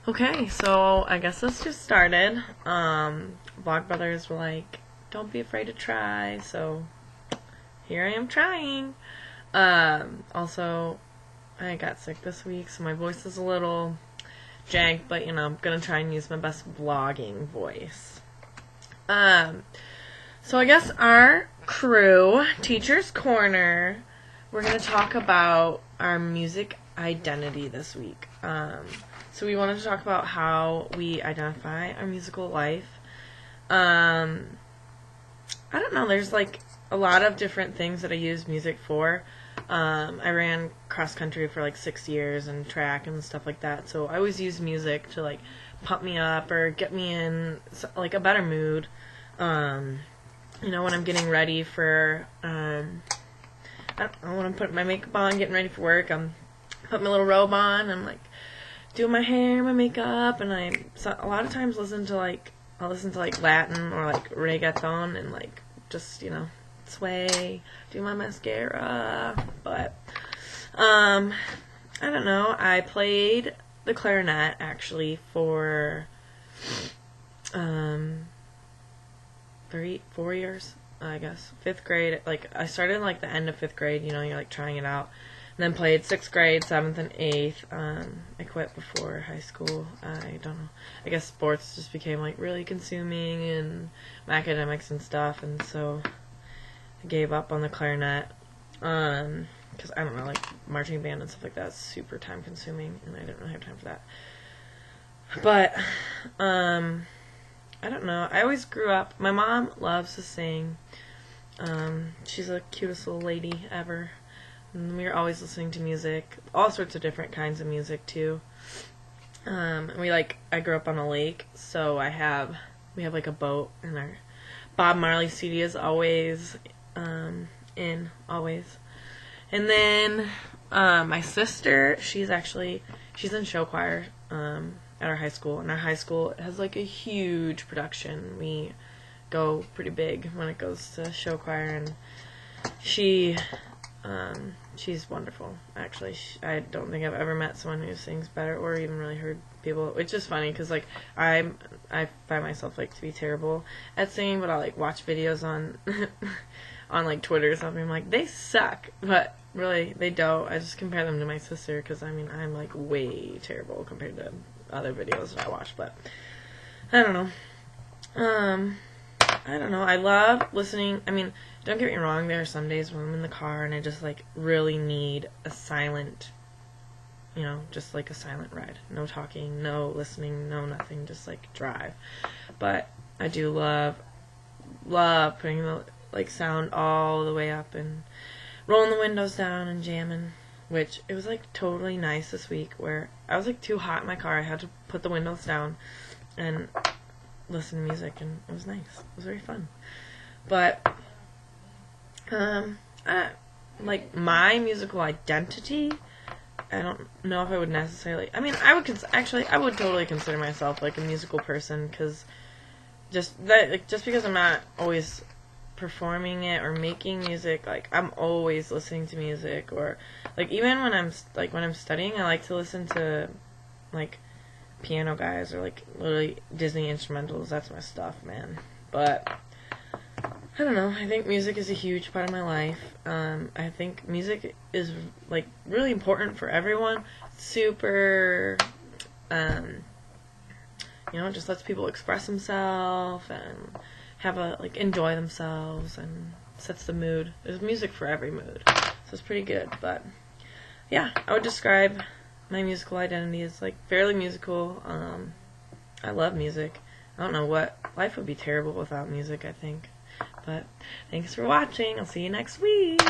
Okay, so I guess this just started. Vlogbrothers were like, don't be afraid to try, so here I am trying. Also, I got sick this week, so my voice is a little jank, but I'm gonna try and use my best vlogging voice. So I guess our crew, Teacher's Corner, we're gonna talk about our music identity this week. So we wanted to talk about how we identify our musical life. I don't know, there's like a lot of different things that I use music for. I ran cross country for like 6 years and track and stuff like that, so I always use music to like pump me up or get me in like a better mood. When I'm getting ready for, I don't know, when I'm putting my makeup on, getting ready for work, I'm putting my little robe on, I'm like doing my hair, my makeup, and a lot of times I'll listen to like Latin or like reggaeton and like just, sway, do my mascara. But, I don't know, I played the clarinet actually for, 4 years, I guess. 5th grade, like, I started like the end of 5th grade, you're like trying it out. And then played 6th grade, 7th, and 8th. I quit before high school. I don't know. I guess sports just became like really consuming and my academics and stuff, and so I gave up on the clarinet. Because I don't know, like marching band and stuff like that is super time consuming, and I didn't really have time for that. But I don't know. I always grew up. My mom loves to sing. She's the cutest little lady ever. And we were always listening to music, all sorts of different kinds of music too. I grew up on a lake, so we have like a boat, and our Bob Marley CD is always always. And then my sister, she's in show choir at our high school, and our high school has like a huge production. We go pretty big when it goes to show choir, and she's wonderful, actually. I don't think I've ever met someone who sings better or even really heard people. It's just funny because, like, I find myself, like, to be terrible at singing, but I'll, like, watch videos on, like, Twitter or something. I'm like, they suck, but really, they don't. I just compare them to my sister because, I'm, like, way terrible compared to other videos that I watch, but I don't know. I don't know. I love listening. Don't get me wrong, there are some days when I'm in the car and I just, like, really need a silent, just, like, a silent ride. No talking, no listening, no nothing, just, like, drive. But I do love putting the, like, sound all the way up and rolling the windows down and jamming, which it was, like, totally nice this week where I was, like, too hot in my car. I had to put the windows down and listen to music, and it was nice. It was very fun. But like my musical identity, I don't know if I would necessarily. I would totally consider myself like a musical person, because just because I'm not always performing it or making music, like I'm always listening to music, or like even when I'm studying, I like to listen to like piano guys or like literally Disney instrumentals. That's my stuff, man. But I don't know. I think music is a huge part of my life. I think music is like really important for everyone. Super, just lets people express themselves and enjoy themselves, and sets the mood. There's music for every mood, so it's pretty good. But yeah, I would describe my musical identity as like fairly musical. I love music. I don't know what life would be terrible without music, I think. But thanks for watching. I'll see you next week.